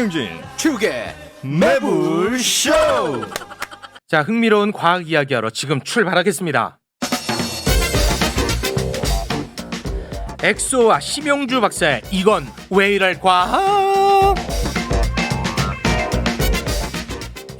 김용진 축의 매불쇼. 자, 흥미로운 과학 이야기하러 지금 출발하겠습니다. 엑소와 심용주 박사의 이건 왜 이럴 과학?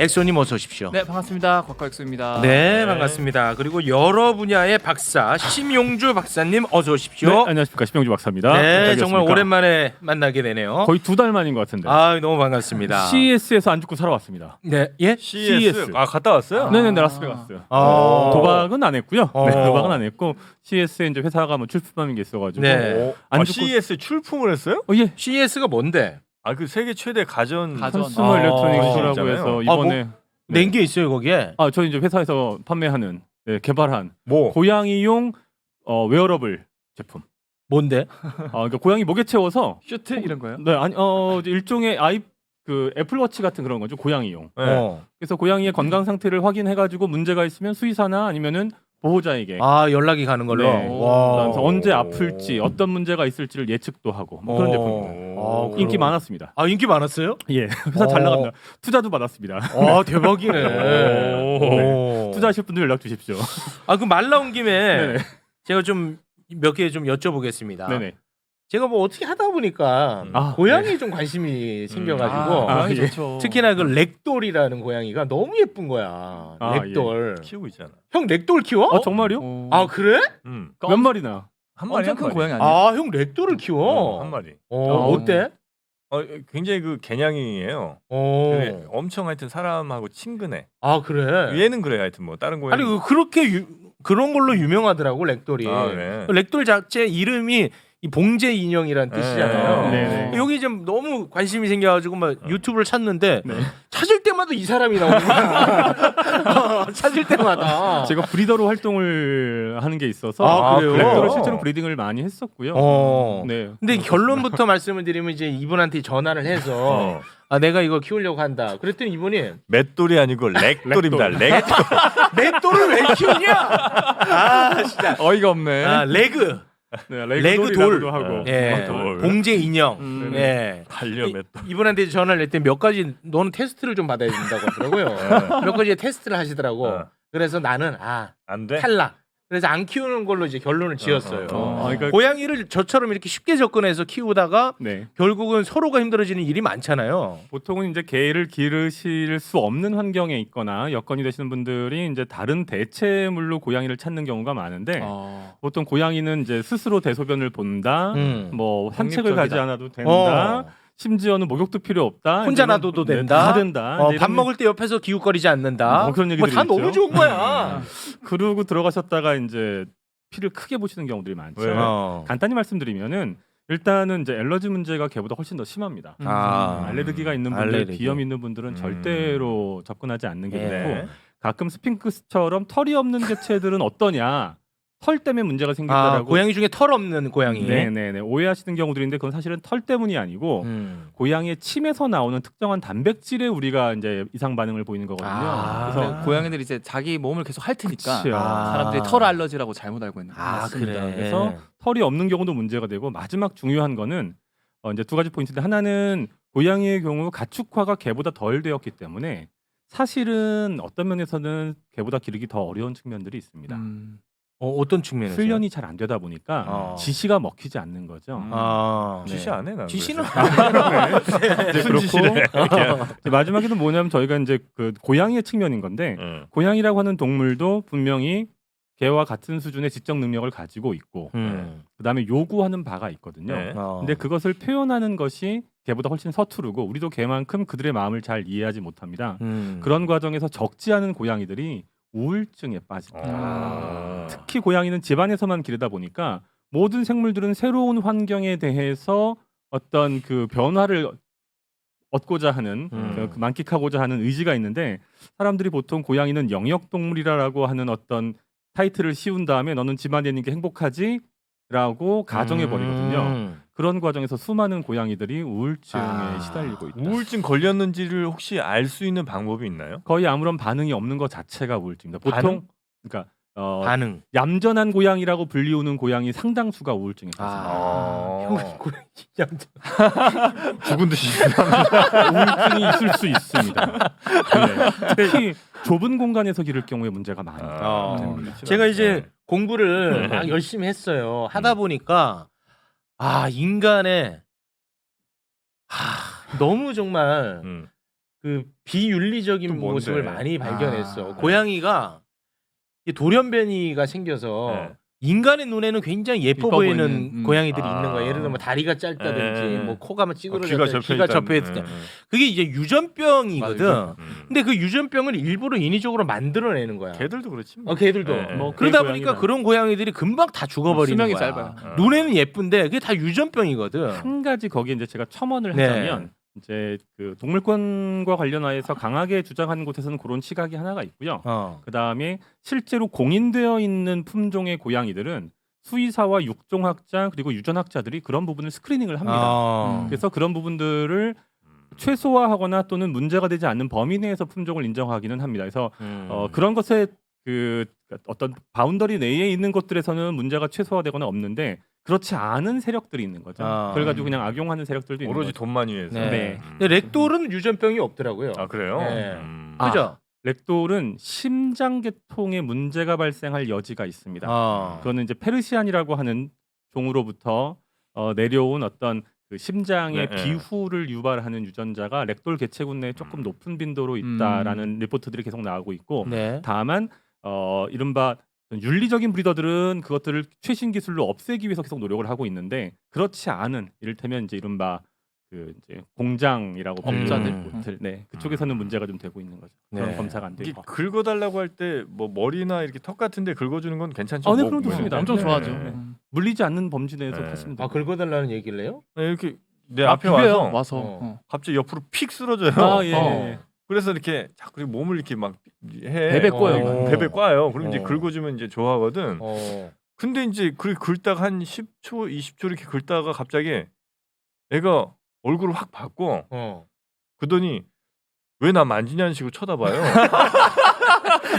엑소님 어서 오십시오. 네, 반갑습니다. 곽과엑소입니다. 네, 반갑습니다. 그리고 여러 분야의 박사 심용주 박사님 어서 오십시오. 네, 안녕하십니까, 심영주 박사입니다. 네, 반갑습니다. 정말 오랜만에 만나게 되네요. 거의 2달 만인 것 같은데. 아, 너무 반갑습니다. CES에서 안 죽고 살아왔습니다. 네, 예? CS. 아, 갔다 왔어요? 네네, 라스베가스. 도박은 안 했고요. 네, 도박은 안 했고 CES에 이제 회사가 뭐 출품하는 게 있어가지고. 네. 안 아, 죽고. CES 출품을 했어요? 예. CES가 뭔데? 아, 그 세계 최대 가전 컨슈머 아, 일렉트로닉스라고 그러시잖아요. 해서 이번에 낸 게 있어요 거기에? 저희 이제 회사에서 판매하는 개발한 뭐? 고양이용 웨어러블 제품. 뭔데? 그러니까 고양이 목에 채워서 슈트 이런 거요? 네, 아니 일종의 그 애플워치 같은 그런 거죠, 고양이용. 네. 그래서 고양이의 건강 상태를 확인해가지고 문제가 있으면 수의사나 아니면은 보호자에게 아, 연락이 가는 걸로. 네. 와. 그래서 언제 아플지 어떤 문제가 있을지를 예측도 하고 뭐 그런 제품입니다. 아, 인기 그럼. 많았습니다. 아, 인기 많았어요? 예, 회사 잘 나간다. 투자도 받았습니다. 아, 대박이네. 오. 투자하실 분들 연락 주십시오. 아, 그 말 나온 김에 네네. 제가 좀 몇 개 좀 여쭤보겠습니다. 네네. 제가 뭐 어떻게 하다 보니까 아, 고양이에 좀 관심이 생겨가지고 고양이 예. 좋죠. 특히나 그 렉돌이라는 고양이가 너무 예쁜 거야. 아, 렉돌. 키우고 있잖아. 형 렉돌 키워? 정말요? 아, 그래? 몇 마리나? 한 마리 엄청 한 큰 마리. 고양이 아니에요? 아, 형 렉돌을 키워? 한 마리. 어때? 굉장히 그 개냥이에요. 근데 엄청 하여튼 사람하고 친근해. 아, 그래? 얘는 그래 하여튼 뭐 다른 고양이. 아니 그렇게 그런 걸로 유명하더라고 렉돌이. 아, 그래? 렉돌 자체 이름이 이 봉제 인형이란 뜻이잖아요. 네. 여기 좀 너무 관심이 생겨가지고 막 유튜브를 찾는데 네. 찾을 때마다 이 사람이 나오는 거야. 찾을 때마다. 제가 브리더로 활동을 하는 게 있어서 아, 그래요? 렉더로 실제로 브리딩을 많이 했었고요. 네. 네. 근데 결론부터 말씀을 드리면 이제 이분한테 전화를 해서 아, 내가 이거 키우려고 한다. 그랬더니 이분이 맷돌이 아니고 렉돌입니다. 렉돌. 렉돌을 왜 키우냐? 아, 진짜. 어이가 없네. 아, 레그. 네, 레그 돌. 레그돌이라고도 하고. 예. 돌. 봉제 인형. 네네. 예. 달려 맷돌. 이분한테 전화를 했더니 몇 가지 너는 테스트를 좀 받아야 된다고 하더라고요. 몇 가지 테스트를 하시더라고. 그래서 나는 안 돼? 탈락. 그래서 안 키우는 걸로 이제 결론을 지었어요. 그러니까 고양이를 저처럼 이렇게 쉽게 접근해서 키우다가 네. 결국은 서로가 힘들어지는 일이 많잖아요. 보통은 이제 개를 기르실 수 없는 환경에 있거나 여건이 되시는 분들이 이제 다른 대체물로 고양이를 찾는 경우가 많은데 보통 고양이는 이제 스스로 대소변을 본다, 뭐 산책을 가지 독립적이다. 않아도 된다, 심지어는 목욕도 필요 없다, 혼자 이제는 놔둬도 네, 된다. 다 된다. 이제 밥 이런- 먹을 때 옆에서 기웃거리지 않는다. 뭐 그런 얘기들이 다 있죠. 너무 좋은 거야. 그러고 들어가셨다가 이제 피를 크게 보시는 경우들이 많죠. 왜? 간단히 말씀드리면은 일단은 이제 알러지 문제가 개보다 훨씬 더 심합니다. 알레르기가 있는 분들, 알레르기. 비염 있는 분들은 절대로 접근하지 않는 게 예. 좋고 가끔 스핑크스처럼 털이 없는 개체들은 어떠냐? 털 때문에 문제가 생긴다라고 고양이 중에 털 없는 고양이. 네네네 오해하시는 경우들인데 그건 사실은 털 때문이 아니고 고양이의 침에서 나오는 특정한 단백질에 우리가 이제 이상 반응을 보이는 거거든요. 그래서 그래서 고양이들이 이제 자기 몸을 계속 핥으니까 그치요. 사람들이 털 알러지라고 잘못 알고 있는 거예요. 맞습니다. 그래. 그래서 털이 없는 경우도 문제가 되고 마지막 중요한 거는 이제 두 가지 포인트인데 하나는 고양이의 경우 가축화가 개보다 덜 되었기 때문에 사실은 어떤 면에서는 개보다 기르기 더 어려운 측면들이 있습니다. 어떤 측면에서? 훈련이 잘 안 되다 보니까 지시가 먹히지 않는 거죠. 지시 안 해. 난 지시는 이제 그렇고 이제 마지막에는 뭐냐면 저희가 이제 그 고양이의 측면인 건데 고양이라고 하는 동물도 분명히 개와 같은 수준의 지적 능력을 가지고 있고 그다음에 요구하는 바가 있거든요. 네. 근데 그것을 표현하는 것이 개보다 훨씬 서투르고 우리도 개만큼 그들의 마음을 잘 이해하지 못합니다. 그런 과정에서 적지 않은 고양이들이 우울증에 빠집니다. 특히 고양이는 집안에서만 기르다 보니까 모든 생물들은 새로운 환경에 대해서 어떤 그 변화를 얻고자 하는 그 만끽하고자 하는 의지가 있는데 사람들이 보통 고양이는 영역동물이라고 하는 어떤 타이틀을 씌운 다음에 너는 집안에 있는 게 행복하지? 라고 가정해 버리거든요. 그런 과정에서 수많은 고양이들이 우울증에 시달리고 있다. 우울증 걸렸는지를 혹시 알 수 있는 방법이 있나요? 거의 아무런 반응이 없는 것 자체가 우울증입니다. 보통 반응? 그러니까 반응. 얌전한 고양이라고 불리우는 고양이 상당수가 우울증에 빠집니다. 형 고양이 죽은 듯이 우울증이 있을 수 있습니다. 네. 특히 좁은 공간에서 기를 경우에 문제가 많아요. 제가 이제 공부를 막 열심히 했어요. 하다 보니까 인간의 너무 정말 그 비윤리적인 또 뭔데? 모습을 많이 발견했어. 고양이가 이 돌연변이가 생겨서 네. 인간의 눈에는 굉장히 예뻐 보이는 고양이들이 아. 있는 거야. 예를 들면 뭐 다리가 짧다든지 네. 뭐 코가 막 귀가 찌그러졌다, 귀가 접혀 있을 때. 네. 그게 이제 유전병이거든. 맞아요. 근데 그 유전병을 일부러 인위적으로 만들어내는 거야. 개들도 그렇지. 뭐. 걔들도. 네. 뭐 그러다 개 보니까 고양이나. 그런 고양이들이 금방 다 죽어버리는 수명이 거야. 짧아요. 눈에는 예쁜데 그게 다 유전병이거든. 한 가지 거기에 이제 제가 첨언을 네. 하자면 이제 그 동물권과 관련하여서 강하게 주장하는 곳에서는 그런 시각이 하나가 있고요. 그 다음에 실제로 공인되어 있는 품종의 고양이들은 수의사와 육종학자 그리고 유전학자들이 그런 부분을 스크리닝을 합니다. 그래서 그런 부분들을 최소화하거나 또는 문제가 되지 않는 범위 내에서 품종을 인정하기는 합니다. 그래서 그런 것에 그 어떤 바운더리 내에 있는 것들에서는 문제가 최소화되거나 없는데 그렇지 않은 세력들이 있는 거죠. 그걸 가지고 그냥 악용하는 세력들도 있는 오로지 거죠. 돈만 위해서. 네. 네. 근데 렉돌은 유전병이 없더라고요. 아 그래요? 네. 아. 그죠? 렉돌은 심장계통에 문제가 발생할 여지가 있습니다. 아. 그거는 이제 페르시안이라고 하는 종으로부터 내려온 어떤 그 심장의 네, 네. 비후를 유발하는 유전자가 렉돌 개체군 내에 조금 높은 빈도로 있다라는 리포트들이 계속 나오고 있고 네. 다만 이른바 윤리적인 브리더들은 그것들을 최신 기술로 없애기 위해서 계속 노력을 하고 있는데 그렇지 않은 이를테면 이제 이른바 그 이제 공장이라고 불리는 곳들, 네 그쪽에서는 문제가 좀 되고 있는 거죠. 그런 네. 검사가 안 이게 되고. 긁어달라고 할 때 뭐 머리나 이렇게 턱 같은데 긁어주는 건 괜찮죠? 네, 뭐, 그럼 좋습니다. 엄청 네. 좋아하죠. 네. 물리지 않는 범주 내에서 네. 하시면 아 돼요. 긁어달라는 얘기를 해요? 네, 이렇게 내 앞에 와서 갑자기 옆으로 픽 쓰러져요. 아, 예. 그래서 이렇게 자꾸 몸을 이렇게 막 해. 베베 꿔요. 베베 꽈요. 그럼 이제 어. 긁어주면 이제 좋아하거든. 어. 근데 이제 그 긁다가 한 10초, 20초 이렇게 긁다가 갑자기 애가 얼굴을 확 바꿔. 그러더니 왜 나 만지냐는 식으로 쳐다봐요.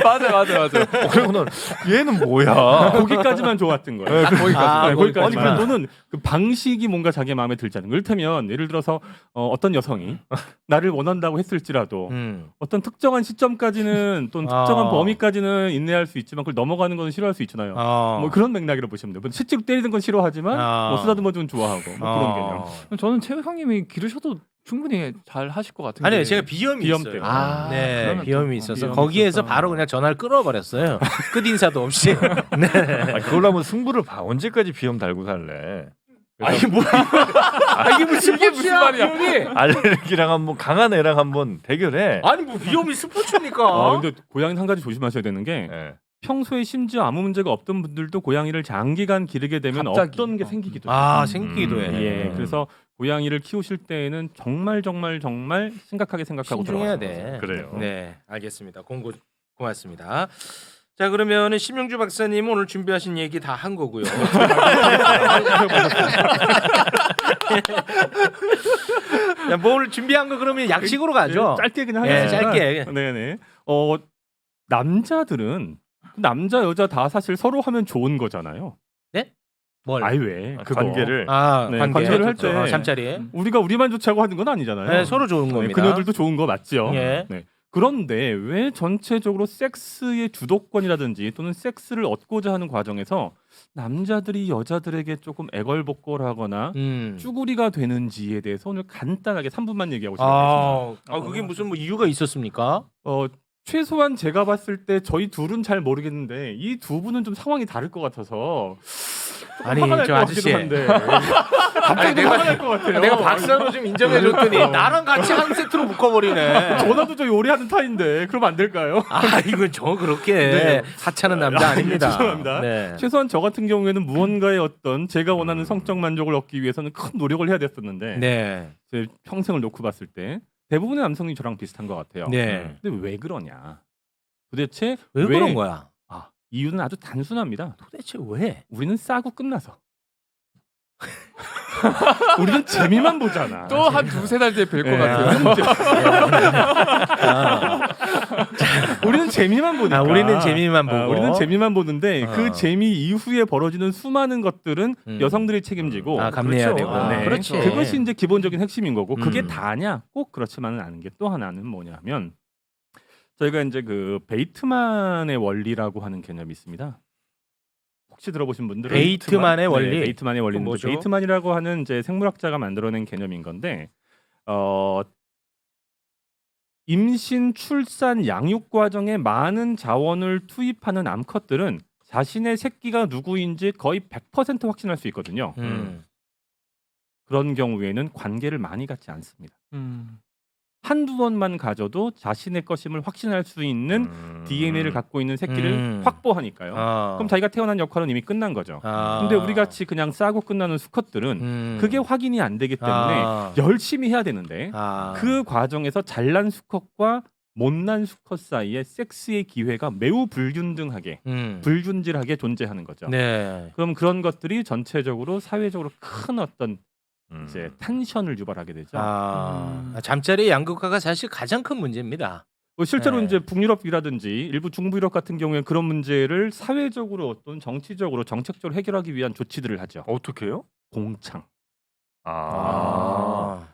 맞아. 그리고 난 얘는 뭐야? 거기까지만 좋았던 거예요. 네, 거기까지. 거기까지만. 아니, 또는 그 방식이 뭔가 자기 마음에 들지 않은 거. 이를테면 예를 들어서 어떤 여성이 나를 원한다고 했을지라도 어떤 특정한 시점까지는 또는 특정한 범위까지는 인내할 수 있지만 그걸 넘어가는 건 싫어할 수 있잖아요. 뭐 그런 맥락으로 보시면 돼요. 실제로 때리는 건 싫어하지만 뭐 쓰다듬어 주면 좋아하고 뭐 그런 개념. 저는 최 형님이 기르셔도 충분히 잘 하실 것 같은데. 아니요, 제가 비염이 비염 있어요. 때문에. 네, 그러면 비염이 또, 있어서 비염이 거기에서 있어서. 바로 그냥 전화를 끊어버렸어요. 끝 인사도 없이. 네. 그걸로 하면 승부를 봐. 언제까지 비염 달고 살래? 아니 뭐 이게 무슨 말이야? 비염이? 알레르기랑 한번 강한 애랑 한번 대결해. 아니 뭐 비염이 스포츠입니까? 근데 고양이는 한 가지 조심하셔야 되는 게 네. 평소에 심지어 아무 문제가 없던 분들도 고양이를 장기간 기르게 되면 갑자기. 없던 게 생기기도 해요. 생기기도 해. 예, 그래서 고양이를 키우실 때에는 정말 심각하게 생각하고 신중해야 들어가셔야 돼. 돼요. 그래요. 네, 알겠습니다. 공고 고맙습니다. 자, 그러면은 심영주 박사님 오늘 준비하신 얘기 다 한 거고요. 야, 뭐 오늘 준비한 거 그러면 약식으로 가죠. 짧게 그냥 예, 하겠습니다. 짧게. 네네. 남자들은 남자 여자 다 사실 서로 하면 좋은 거잖아요. 뭘? 아이 왜? 그거. 관계를. 아, 네, 관계. 관계를 할 때. 잠자리. 우리가 우리만 좋자고 하는 건 아니잖아요. 네, 서로 좋은 네, 겁니다. 그녀들도 좋은 거 맞죠. 예. 네. 그런데 왜 전체적으로 섹스의 주도권이라든지 또는 섹스를 얻고자 하는 과정에서 남자들이 여자들에게 조금 애걸복걸하거나 쭈구리가 되는지에 대해서 오늘 간단하게 3분만 얘기하고 싶습니다. 그게 무슨 뭐 이유가 있었습니까? 최소한 제가 봤을 때 저희 둘은 잘 모르겠는데 이 두 분은 좀 상황이 다를 것 같아서 아니, 화가 날 저 것 아저씨. 같기도 한데 갑자기 좀 화가 날 것 같아요. 내가 박사로 좀 인정해줬더니 나랑 같이 한 세트로 묶어버리네. 전화도 저 요리하는 타인데 그러면 안 될까요? 이건 저 그렇게 네. 하찮은 남자 아닙니다. 죄송합니다. 네. 최소한 저 같은 경우에는 무언가의 어떤 제가 원하는 성적 만족을 얻기 위해서는 큰 노력을 해야 됐었는데 네. 제 평생을 놓고 봤을 때 대부분의 남성이 저랑 비슷한 것 같아요. 네. 근데 왜 그러냐? 도대체 왜 그런 거야? 이유는 아주 단순합니다. 도대체 왜? 우리는 싸고 끝나서. 우리는 재미만 보잖아. 또 한 두세 달 뒤에 뵐 것 예. 같아요. 우리는 재미만 보니까. 우리는 재미만 보고. 우리는 재미만 보는데 어. 그 재미 이후에 벌어지는 수많은 것들은 여성들이 책임지고 감내해야 그렇죠. 되고. 아, 그렇지. 그것이 이제 기본적인 핵심인 거고 그게 음. 다냐? 꼭 그렇지만은 않은 게 또 하나는 뭐냐면 저희가 이제 그 베이트만의 원리라고 하는 개념이 있습니다. 혹시 들어보신 분들은 베이트만의 원리? 네, 베이트만의 원리는 뭐죠? 베이트만이라고 하는 이제 생물학자가 만들어낸 개념인 건데 임신, 출산, 양육 과정에 많은 자원을 투입하는 암컷들은 자신의 새끼가 누구인지 거의 100% 확신할 수 있거든요. 그런 경우에는 관계를 많이 갖지 않습니다. 한두 번만 가져도 자신의 것임을 확신할 수 있는 DNA를 갖고 있는 새끼를 확보하니까요. 그럼 자기가 태어난 역할은 이미 끝난 거죠. 근데 우리 같이 그냥 싸고 끝나는 수컷들은 그게 확인이 안 되기 때문에 열심히 해야 되는데 그 과정에서 잘난 수컷과 못난 수컷 사이에 섹스의 기회가 매우 불균등하게 불균질하게 존재하는 거죠. 네. 그럼 그런 것들이 전체적으로 사회적으로 큰 어떤 이제 텐션을 유발하게 되죠. 잠자리의 양극화가 사실 가장 큰 문제입니다. 실제로 네. 이제 북유럽이라든지 일부 중부 유럽 같은 경우에 그런 문제를 사회적으로 또는 정치적으로 정책적으로 해결하기 위한 조치들을 하죠. 어떻게 해요? 공창.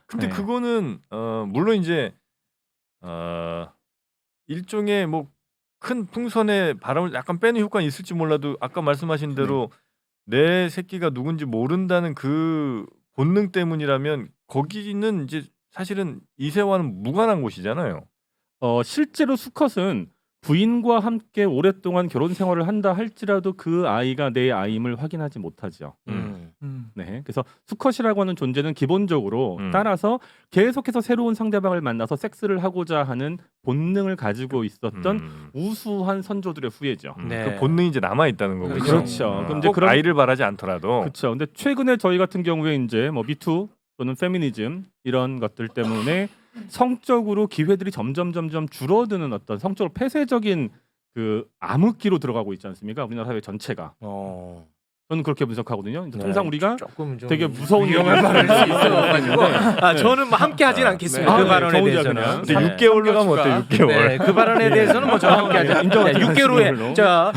근데 네. 그거는 물론 이제 일종의 뭐 큰 풍선에 바람을 약간 빼는 효과는 있을지 몰라도 아까 말씀하신 대로 내 새끼가 누군지 모른다는 그 본능 때문이라면 거기는 이제 사실은 이세와는 무관한 곳이잖아요. 실제로 수컷은 부인과 함께 오랫동안 결혼 생활을 한다 할지라도 그 아이가 내 아이임을 확인하지 못하죠. 네, 그래서 수컷이라고 하는 존재는 기본적으로 따라서 계속해서 새로운 상대방을 만나서 섹스를 하고자 하는 본능을 가지고 있었던 우수한 선조들의 후예죠. 네. 그 본능이 이제 남아 있다는 거군요. 그렇죠. 그럼 이제 꼭 그런 아이를 바라지 않더라도. 그렇죠. 근데 최근에 저희 같은 경우에 이제 뭐 미투 또는 페미니즘 이런 것들 때문에 성적으로 기회들이 점점 줄어드는 어떤 성적으로 폐쇄적인 그 암흑기로 들어가고 있지 않습니까? 우리나라 사회 전체가. 저는 그렇게 분석하거든요. 네. 통상 우리가 조금 좀 되게 무서운 위험한 말을 수 있어가지고 네. 저는 뭐 함께 하진 않겠습니다. 네. 그 발언에 저 혼자 대해서는. 그냥. 근데 6개월로 가면 어때? 6개월. 네, 그 발언에 대해서는 뭐 저는 함께 하지 인정하지 6개월 후에 않습니다,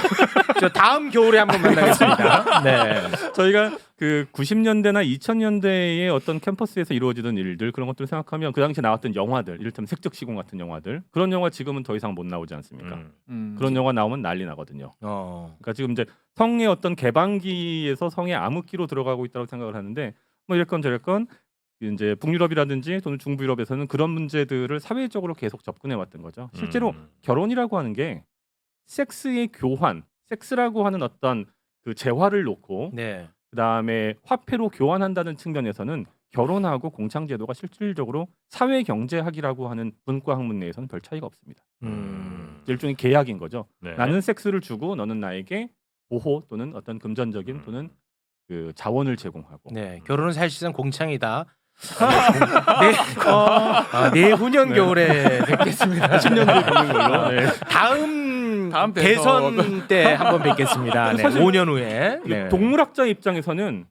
저 다음 겨울에 한번 만나겠습니다. 네. 저희가 그 90년대나 2000년대의 어떤 캠퍼스에서 이루어지던 일들 그런 것들을 생각하면 그 당시에 나왔던 영화들 이를테면 색적시공 같은 영화들 그런 영화 지금은 더 이상 못 나오지 않습니까? 그런 영화 나오면 난리 나거든요. 그러니까 지금 이제 성의 어떤 개방기에서 성의 암흑기로 들어가고 있다고 생각을 하는데 뭐 이랬건 저랬건 이제 북유럽이라든지 또는 중부 유럽에서는 그런 문제들을 사회적으로 계속 접근해 왔던 거죠. 실제로 결혼이라고 하는 게 섹스의 교환, 섹스라고 하는 어떤 그 재화를 놓고 네. 그다음에 화폐로 교환한다는 측면에서는 결혼하고 공창제도가 실질적으로 사회 경제학이라고 하는 분과 학문 내에서는 별 차이가 없습니다. 일종의 계약인 거죠. 네. 나는 섹스를 주고 너는 나에게 보호 또는 어떤 금전적인 또는 그 자원을 제공하고. 네. 결혼은 사실상 공창이다. 내후년 겨울에 뵙겠습니다. 10년 뒤에 뵙는 걸로. 네. 다음 대선. 대선 때 한번 뵙겠습니다. 네. 사실 5년 후에. 네. 동물학자 입장에서는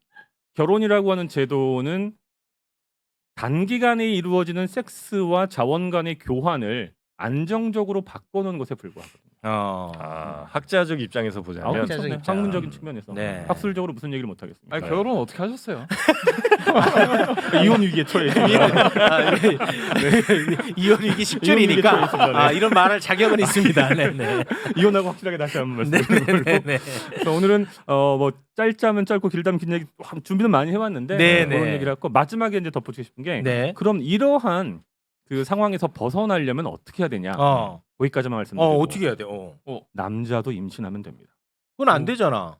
결혼이라고 하는 제도는 단기간에 이루어지는 섹스와 자원 간의 교환을 안정적으로 바꿔놓은 것에 불과하거든요. 학자적 입장에서 보자면 학자적 그렇죠. 입장. 학문적인 측면에서 네. 학술적으로 무슨 얘기를 못 하겠습니까? 아니, 결혼 어떻게 하셨어요? 이혼 위기에 처해. 이혼 위기 10주니까 이런 말할 자격은 있습니다. 네, 네. 이혼하고 확실하게 다시 한번 말씀드리는 걸로. 네. 그래서 오늘은 뭐 짧자면 짧고 길다면 긴 얘기 준비는 많이 해왔는데 네, 그런 네. 얘기를 했고 마지막에 이제 덧붙이고 싶은 게 네. 그럼 이러한 그 상황에서 벗어나려면 어떻게 해야 되냐? 거기까지만 말씀드리고 어떻게 해야 돼? 남자도 임신하면 됩니다. 그건 안 되잖아.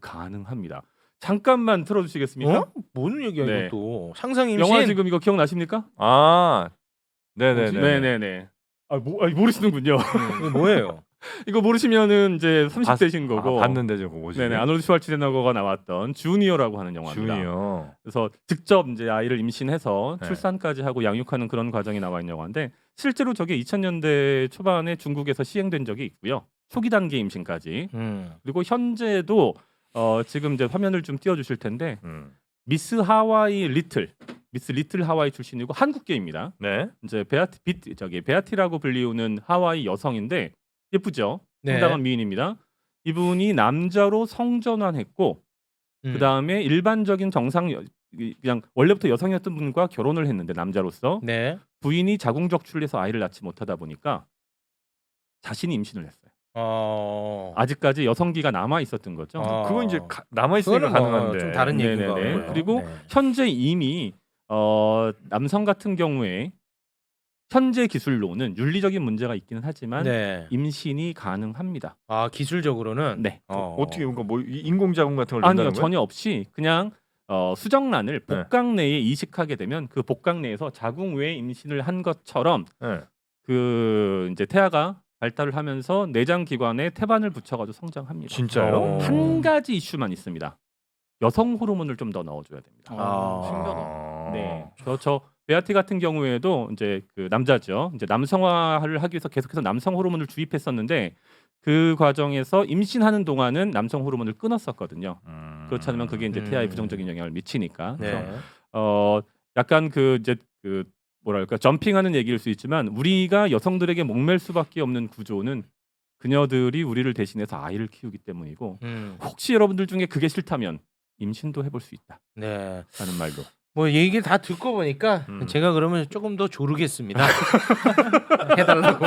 가능합니다. 잠깐만 틀어주시겠습니까? 무슨 얘기야 네. 이것도 상상 임신. 영화 지금 이거 기억나십니까? 네네네. 네네네. 모르시는군요. 이거 뭐예요? 이거 모르시면은 이제 30대신 거고. 봤는데 저 그거지. 네네. 아놀드 슈왈츠네거가 나왔던 주니어라고 하는 영화입니다. 주니어. 그래서 직접 이제 아이를 임신해서 네. 출산까지 하고 양육하는 그런 과정이 나와 있는 영화인데 실제로 저게 2000년대 초반에 중국에서 시행된 적이 있고요. 초기 단계 임신까지. 그리고 현재도 지금 이제 화면을 좀 띄워주실 텐데 미스 리틀 하와이 출신이고 한국계입니다. 네. 이제 베아티라고 불리우는 하와이 여성인데 예쁘죠. 네. 상당한 미인입니다. 이분이 남자로 성전환했고 그 다음에 일반적인 그냥 원래부터 여성이었던 분과 결혼을 했는데 남자로서 네. 부인이 자궁적출해서 아이를 낳지 못하다 보니까 자신이 임신을 했어요. 아직까지 여성기가 남아 있었던 거죠. 그건 이제 남아 있으니까 그거는 가능한데. 좀 다른 얘기인 것 네네네. 같고요. 그리고 네. 현재 이미 남성 같은 경우에 현재 기술로는 윤리적인 문제가 있기는 하지만 네. 임신이 가능합니다. 기술적으로는 네. 어떻게 뭔가 뭐 인공자궁 같은 걸 아니요, 넣는다는 거예요? 전혀 없이 그냥 수정란을 복강 내에 이식하게 되면 그 복강 내에서 자궁 외에 임신을 한 것처럼 네. 그 이제 태아가 발달을 하면서 내장 기관에 태반을 붙여가지고 성장합니다. 진짜요? 한 가지 이슈만 있습니다. 여성 호르몬을 좀 더 넣어줘야 됩니다. 신기하다. 네, 저 베아티 같은 경우에도 이제 그 남자죠. 이제 남성화를 하기 위해서 계속해서 남성 호르몬을 주입했었는데 그 과정에서 임신하는 동안은 남성 호르몬을 끊었었거든요. 그렇지 않으면 그게 이제 태아에 부정적인 영향을 미치니까. 그래서 네. 약간 그 이제 그 뭐랄까 점핑하는 얘기일 수 있지만 우리가 여성들에게 목맬 수밖에 없는 구조는 그녀들이 우리를 대신해서 아이를 키우기 때문이고 혹시 여러분들 중에 그게 싫다면 임신도 해볼 수 있다. 네. 라는 말도. 뭐 얘기 다 듣고 보니까 제가 그러면 조금 더 조르겠습니다. 해달라고.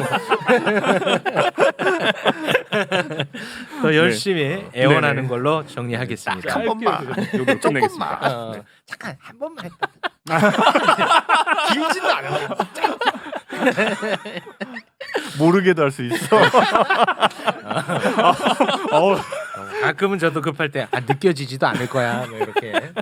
더 열심히 애원하는 네네. 걸로 정리하겠습니다. 한 번만. 요거 끝내겠습니다. 네. 잠깐 한 번만 했다. 길지도 않아. 모르게도 할 수 있어. 가끔은 저도 급할 때 느껴지지도 않을 거야. 뭐 이렇게. 네.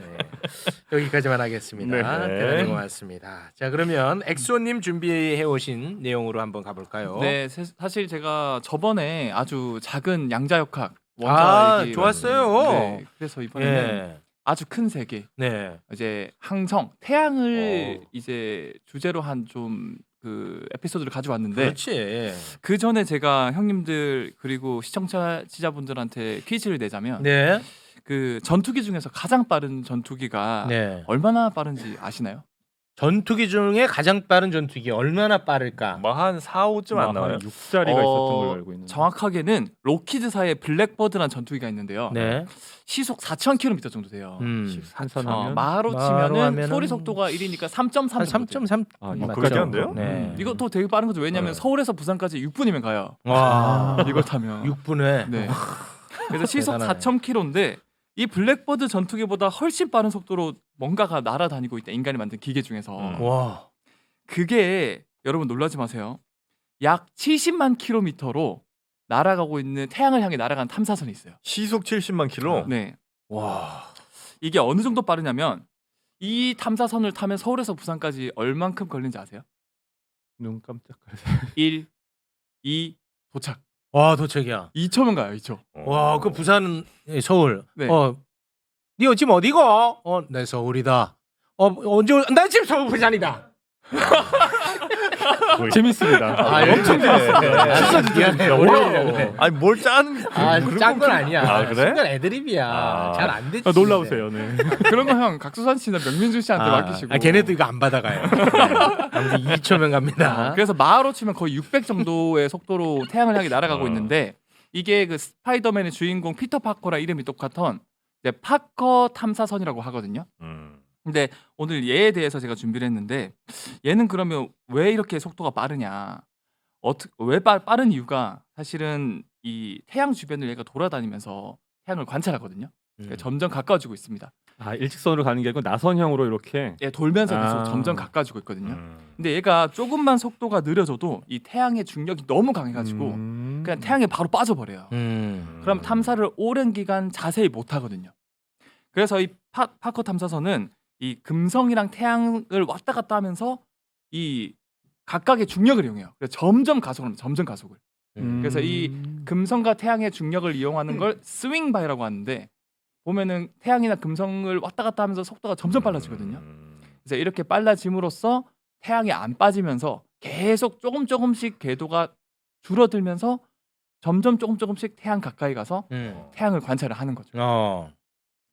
여기까지만 하겠습니다. 네. 대단히 고맙습니다. 자 그러면 엑소님 준비해 오신 내용으로 한번 가볼까요? 네, 사실 제가 저번에 아주 작은 양자역학 원자 얘기 좋았어요. 네, 그래서 이번에는 예. 아주 큰 세계 네. 이제 항성 태양을 이제 주제로 한 좀 그 에피소드를 가져왔는데 그렇지. 그 전에 제가 형님들 그리고 시청자분들한테 퀴즈를 내자면 네. 그 전투기 중에서 가장 빠른 전투기가 네. 얼마나 빠른지 아시나요? 전투기 중에 가장 빠른 전투기 얼마나 빠를까? 뭐 한 4, 5쯤 안 나와요? 6자리가 있었던 걸로 알고 있는데. 정확하게는 로키드사의 블랙버드라는 전투기가 있는데요. 네. 시속 4,000km 정도 돼요. 산산하면 마로 마로 치면은 하면은 소리 속도가 1이니까 한 3.3 정도 돼요. 3.3. 아, 그렇게 안 돼요? 네. 이것도 되게 빠른 거죠. 왜냐하면 네. 서울에서 부산까지 6분이면 가요. 와. 이걸 타면. 6분에. 네. 그래서 시속 대단하네. 4,000km인데 이 블랙버드 전투기보다 훨씬 빠른 속도로 뭔가가 날아다니고 있다. 인간이 만든 기계 중에서. 와. 그게 여러분 놀라지 마세요. 약 70만 킬로미터로 날아가고 있는 태양을 향해 날아가는 탐사선이 있어요. 시속 70만 킬로? 네. 와. 이게 어느 정도 빠르냐면 이 탐사선을 타면 서울에서 부산까지 얼만큼 걸리는지 아세요? 눈 깜짝거려. 1, 2, 도착. 와, 도착이야. 2초면 가요. 2초. 와, 그 부산 서울. 네. 니 지금 어디고? 내 서울이다. 언제 나 지금 서울 부산이다. 재밌습니다. 엄청 재밌어. 어려워. 아니 뭘 짠? 짠 건 아니야. 아, 그래? 순간 애드립이야. 아. 잘 안 되지. 놀라우세요. 네. 그런 거 형 각수산 씨나 명민준 씨한테 맡기시고. 걔네도 이거 안 받아가요. 아무튼 2초면 갑니다. 그래서 마하로 치면 거의 600 정도의 속도로 태양을 향해 날아가고 있는데 이게 그 스파이더맨의 주인공 피터 파커랑 이름이 똑같은 이제 파커 탐사선이라고 하거든요. 근데 오늘 얘에 대해서 제가 준비를 했는데 얘는 그러면 왜 이렇게 속도가 빠르냐? 왜 빠른 이유가 사실은 이 태양 주변을 얘가 돌아다니면서 태양을 관찰하거든요. 그러니까 점점 가까워지고 있습니다. 아, 일직선으로 가는 게 아니고 나선형으로 이렇게. 얘 돌면서 계속 점점 가까워지고 있거든요. 근데 얘가 조금만 속도가 느려져도 이 태양의 중력이 너무 강해가지고 그냥 태양에 바로 빠져버려요. 그럼 탐사를 오랜 기간 자세히 못 하거든요. 그래서 이 파커 탐사선은 이 금성이랑 태양을 왔다 갔다 하면서 이 각각의 중력을 이용해요. 그래서 점점 가속합니다. 점점 가속을. 그래서 이 금성과 태양의 중력을 이용하는 걸 스윙 바이라고 하는데 보면은 태양이나 금성을 왔다 갔다 하면서 속도가 점점 빨라지거든요. 그래서 이렇게 빨라짐으로써 태양이 안 빠지면서 계속 조금씩 궤도가 줄어들면서 점점 조금씩 태양 가까이 가서 태양을 관찰을 하는 거죠.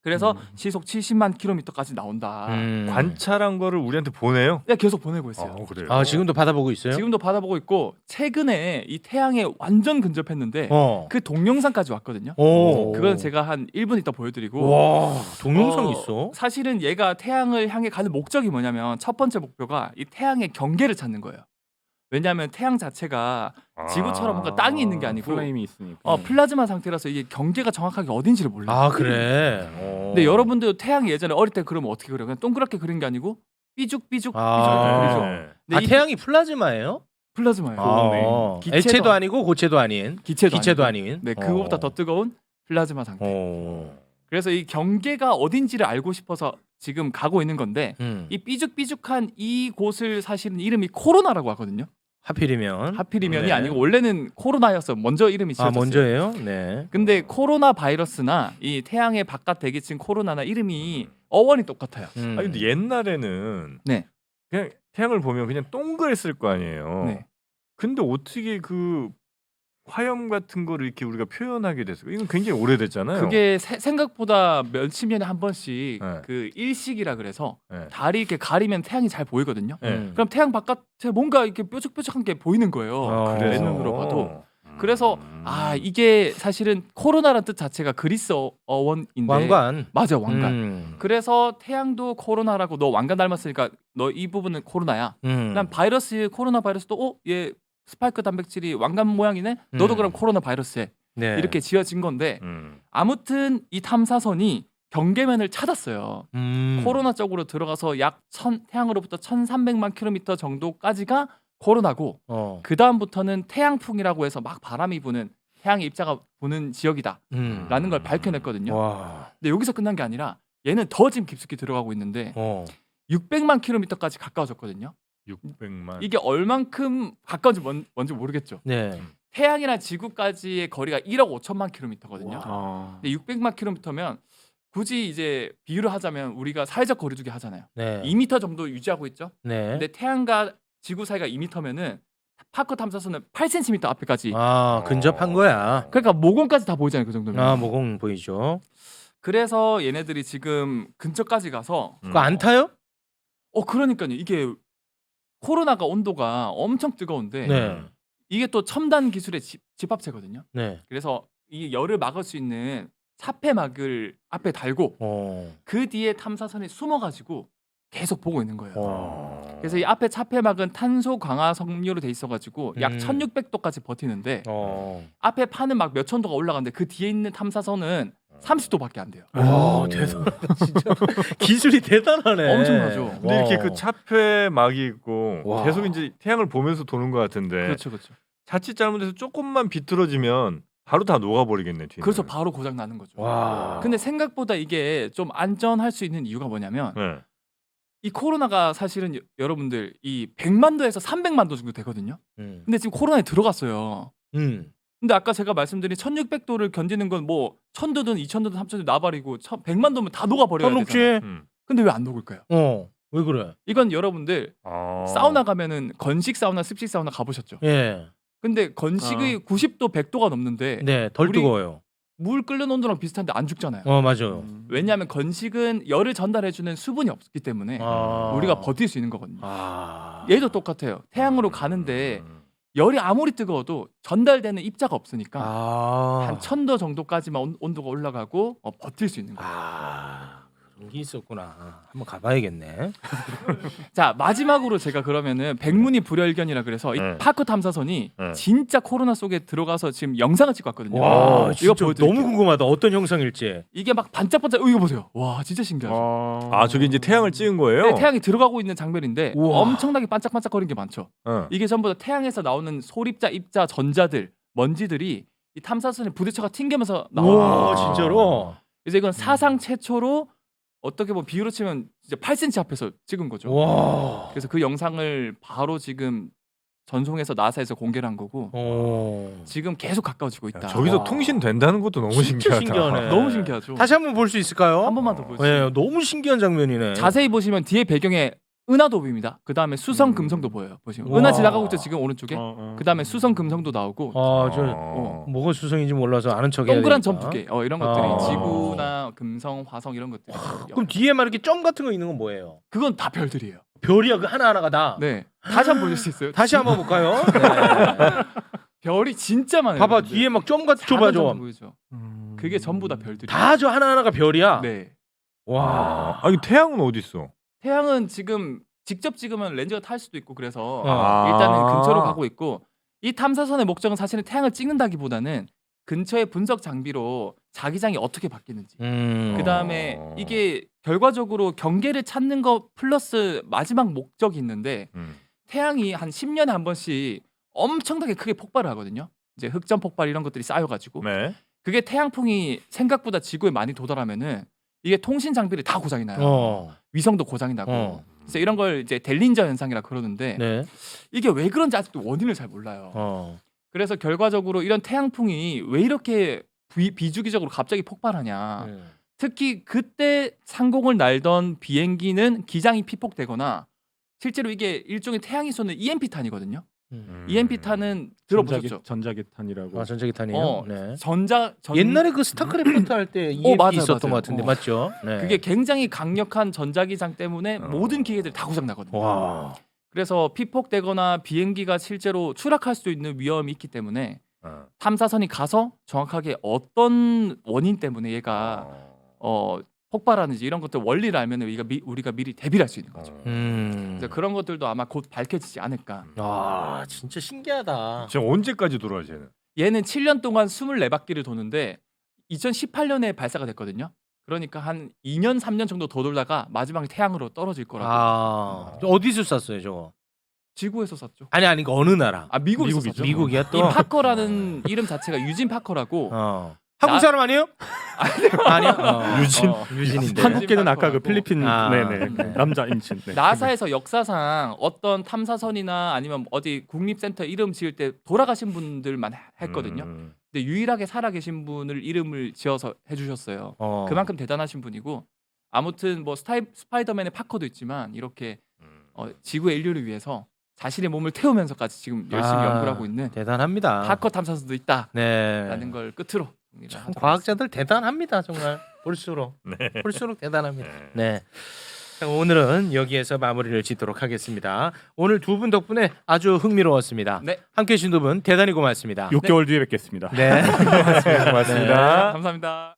그래서 시속 70만 킬로미터까지 나온다. 관찰한 거를 우리한테 보내요? 네, 계속 보내고 있어요. 그래요. 아 지금도 받아보고 있어요? 지금도 받아보고 있고 최근에 이 태양에 완전 근접했는데 그 동영상까지 왔거든요. 그건 제가 한 1분 있다 보여드리고. 와 동영상 있어? 사실은 얘가 태양을 향해 가는 목적이 뭐냐면 첫 번째 목표가 이 태양의 경계를 찾는 거예요. 왜냐하면 태양 자체가 지구처럼 뭔가 땅이 있는 게 아니고 플레임이 있으니까. 플라즈마 상태라서 이게 경계가 정확하게 어딘지를 몰라요. 아 그래. 근데 여러분들 태양 예전에 어릴 때 그러면 어떻게 그려요? 그냥 동그랗게 그린 게 아니고 삐죽삐죽 이렇게 그리죠. 네. 근데 이 태양이 플라즈마예요? 플라즈마예요. 기체도- 액체도 아니고 고체도 아닌. 기체도 아닌. 네, 그거보다 더 뜨거운 플라즈마 상태. 그래서 이 경계가 어딘지를 알고 싶어서 지금 가고 있는 건데 이 삐죽삐죽한 이 곳을 사실은 이름이 코로나라고 하거든요. 하필이면. 하필이면이 네. 아니고 원래는 코로나였어. 먼저 이름이 지어졌어요. 먼저예요? 네. 근데 코로나 바이러스나 이 태양의 바깥 대기층 코로나나 이름이 어원이 똑같아요. 아니 근데 옛날에는 네. 그냥 태양을 보면 그냥 동그랬을 거 아니에요. 네. 근데 어떻게 그 화염 같은 거를 이렇게 우리가 표현하게 됐어요? 이건 굉장히 오래됐잖아요. 그게 생각보다 몇십 년에 한 번씩 네. 그 일식이라 그래서 네. 달이 이렇게 가리면 태양이 잘 보이거든요. 네. 그럼 태양 바깥에 뭔가 이렇게 뾰족뾰족한 게 보이는 거예요. 그래서. 맨눈으로 봐도. 그래서 이게 사실은 코로나라는 뜻 자체가 그리스 어원인데 왕관. 맞아 왕관. 그래서 태양도 코로나라고 너 왕관 닮았으니까 너 이 부분은 코로나야. 난 바이러스 코로나 바이러스도 얘 스파이크 단백질이 왕관 모양이네. 너도 그럼 코로나 바이러스에 네. 이렇게 지어진 건데 아무튼 이 탐사선이 경계면을 찾았어요. 코로나 쪽으로 들어가서 약 태양으로부터 1,300만 킬로미터 정도까지가 코로나고 그 다음부터는 태양풍이라고 해서 막 바람이 부는 태양의 입자가 부는 지역이다라는 걸 밝혀냈거든요. 와. 근데 여기서 끝난 게 아니라 얘는 더 지금 깊숙이 들어가고 있는데 600만 킬로미터까지 가까워졌거든요. 600만. 이게 얼만큼 가까운지 뭔지 모르겠죠. 네. 태양이랑 지구까지의 거리가 1억 5천만 킬로미터거든요. 아. 근데 600만 킬로미터면 굳이 이제 비유를 하자면 우리가 사회적 거리두기 하잖아요. 네. 2m 정도 유지하고 있죠. 네. 근데 태양과 지구 사이가 2m면은 파커 탐사선은 8cm 앞에까지. 근접한 거야. 그러니까 모공까지 다 보이잖아요. 그 정도면. 모공 보이죠. 그래서 얘네들이 지금 근처까지 가서 그거 안 타요? 그러니까요. 이게 코로나가 온도가 엄청 뜨거운데 네. 이게 또 첨단 기술의 집합체거든요. 네. 그래서 이 열을 막을 수 있는 차폐막을 앞에 달고 그 뒤에 탐사선이 숨어가지고 계속 보고 있는 거예요. 그래서 이 앞에 차폐막은 탄소 강화 섬유로 돼 있어가지고 약 1,600도까지 버티는데 앞에 판은 막 몇천 도가 올라가는데 그 뒤에 있는 탐사선은 30도밖에 안 돼요. 와 대단하다 진짜. 기술이 대단하네. 엄청나죠. 근데 이렇게 그 차폐막이 있고 와. 계속 이제 태양을 보면서 도는 것 같은데 그렇죠, 그렇죠. 자칫 잘못해서 조금만 비틀어지면 바로 다 녹아버리겠네. 뒤는. 그래서 바로 고장 나는 거죠. 와. 근데 생각보다 이게 좀 안전할 수 있는 이유가 뭐냐면 네. 이 코로나가 사실은 여러분들 이 100만 도에서 300만 도 정도 되거든요. 근데 지금 코로나에 들어갔어요. 근데 아까 제가 말씀드린 1,600도를 견디는 건 뭐 1,000도든 2,000도든 3,000도든 나발이고 100만 도면 다 녹아버려야 되잖아요. 녹지. 근데 왜 안 녹을까요? 왜 그래? 이건 여러분들 사우나 가면은 건식 사우나, 습식 사우나 가보셨죠? 예. 근데 건식의 90도, 100도가 넘는데 네, 덜 우리- 뜨거워요. 물 끓는 온도랑 비슷한데 안 죽잖아요. 맞아요. 왜냐하면 건식은 열을 전달해주는 수분이 없기 때문에 우리가 버틸 수 있는 거거든요. 얘도 똑같아요. 태양으로 가는데 열이 아무리 뜨거워도 전달되는 입자가 없으니까 한 1,000도 정도까지만 온도가 올라가고 버틸 수 있는 거예요. 그런 게 있었구나. 한번 가봐야겠네. 자 마지막으로 제가 그러면은 백문이 불여일견이라 그래서 이 네. 파커 탐사선이 네. 진짜 코로나 속에 들어가서 지금 영상을 찍고 왔거든요. 와, 진짜 보여드릴게요. 너무 궁금하다. 어떤 형상일지. 이게 막 반짝반짝 이거 보세요. 와 진짜 신기하죠. 저기 이제 태양을 찍은 거예요? 네, 태양이 들어가고 있는 장면인데 우와. 엄청나게 반짝반짝거리는 게 많죠. 이게 전부 다 태양에서 나오는 소립자, 입자, 전자들, 먼지들이 이 탐사선에 부딪혀가 튕기면서 나와요. 와, 진짜로. 이제 이건 사상 최초로 어떻게 보면 비유로 치면 이제 8cm 앞에서 찍은 거죠. 와. 그래서 그 영상을 바로 지금 전송해서 나사에서 공개를 한 거고 지금 계속 가까워지고 있다. 저기서 와. 통신 된다는 것도 너무 진짜 신기하다. 신기하네. 너무 신기하죠. 다시 한번 볼 수 있을까요? 한 번만 더 보여주세요. 네, 너무 신기한 장면이네. 자세히 보시면 뒤에 배경에 은하도 보입니다. 그 다음에 수성 금성도 보여요. 보시면 은하 지나가고 있죠 지금 오른쪽에. 그 다음에 수성 금성도 나오고. 뭐가 수성인지 몰라서 아는 척해야 동그란 되니까. 점두 개. 이런 것들이 지구나 금성, 화성 이런 것들이. 그럼 뒤에만 이렇게 점 같은 거 있는 건 뭐예요? 그건 다 별들이에요. 별이야 그 하나 하나가 다. 네. 다시 한번 보실 수 있어요? 다시 한번 볼까요? 네. 별이 진짜 많아요. 봐봐 여러분들. 뒤에 막 점 같은 줘봐 사선 줘. 정도 보이죠? 그게 전부 다 별들이. 다 저 하나 하나가 별이야. 네. 와. 아니 태양은 어디 있어? 태양은 지금 직접 찍으면 렌즈가 탈 수도 있고 그래서 아. 일단은 근처로 가고 있고 이 탐사선의 목적은 사실은 태양을 찍는다기보다는 근처의 분석 장비로 자기장이 어떻게 바뀌는지 그 다음에 이게 결과적으로 경계를 찾는 거 플러스 마지막 목적이 있는데 태양이 한 10년에 한 번씩 엄청나게 크게 폭발을 하거든요. 이제 흑점 폭발 이런 것들이 쌓여가지고 네. 그게 태양풍이 생각보다 지구에 많이 도달하면은 이게 통신 장비를 다 고장이 나요. 위성도 고장이 나고. 그래서 이런 걸 이제 델린저 현상이라 그러는데 네. 이게 왜 그런지 아직도 원인을 잘 몰라요. 그래서 결과적으로 이런 태양풍이 왜 이렇게 비주기적으로 갑자기 폭발하냐. 특히 그때 상공을 날던 비행기는 기장이 피폭되거나 실제로 이게 일종의 태양이 쏘는 EMP탄이거든요. EMP탄은 들어보셨죠? 전자기탄이라고. 전자기탄이에요. 네. 옛날에 그 스타크래프트 할 때 EMP 맞아요, 있었던 맞아요. 것 같은데 맞죠? 네. 그게 굉장히 강력한 전자기장 때문에 모든 기계들이 다 고장 나거든요. 와. 그래서 피폭되거나 비행기가 실제로 추락할 수 있는 위험이 있기 때문에 탐사선이 가서 정확하게 어떤 원인 때문에 얘가 폭발하는지 이런 것들 원리를 알면 우리가 미리 대비를 할 수 있는 거죠. 그래서 그런 것들도 아마 곧 밝혀지지 않을까. 와 진짜 신기하다. 지금 언제까지 돌아요 쟤는? 얘는 7년 동안 24바퀴를 도는데 2018년에 발사가 됐거든요. 그러니까 한 2년 3년 정도 더 돌다가 마지막에 태양으로 떨어질 거라고. 어디서 쐈어요 저거? 지구에서 쐈죠. 아니 그러니까 어느 나라? 미국에서 쐈죠. 미국이야 또? 이 파커라는 이름 자체가 유진 파커라고. 한국 사람 아니에요? 아니요. 유진인데. 한국계는 아까 그 파커라고. 필리핀 네. 남자 인친. 네. 나사에서 역사상 어떤 탐사선이나 아니면 어디 국립센터 이름 지을 때 돌아가신 분들만 했거든요. 근데 유일하게 살아계신 분을 이름을 지어서 해주셨어요. 그만큼 대단하신 분이고 아무튼 뭐 스파이더맨의 파커도 있지만 이렇게 지구의 인류를 위해서 자신의 몸을 태우면서까지 지금 열심히 연구를 하고 있는 대단합니다. 파커 탐사선도 있다라는 네. 걸 끝으로 참 과학자들 대단합니다 정말 볼수록 대단합니다. 네. 자, 오늘은 여기에서 마무리를 짓도록 하겠습니다. 오늘 두 분 덕분에 아주 흥미로웠습니다. 네. 함께해 주신 두 분 대단히 고맙습니다. 6개월 뒤에 뵙겠습니다. 네. 고맙습니다. 감사합니다.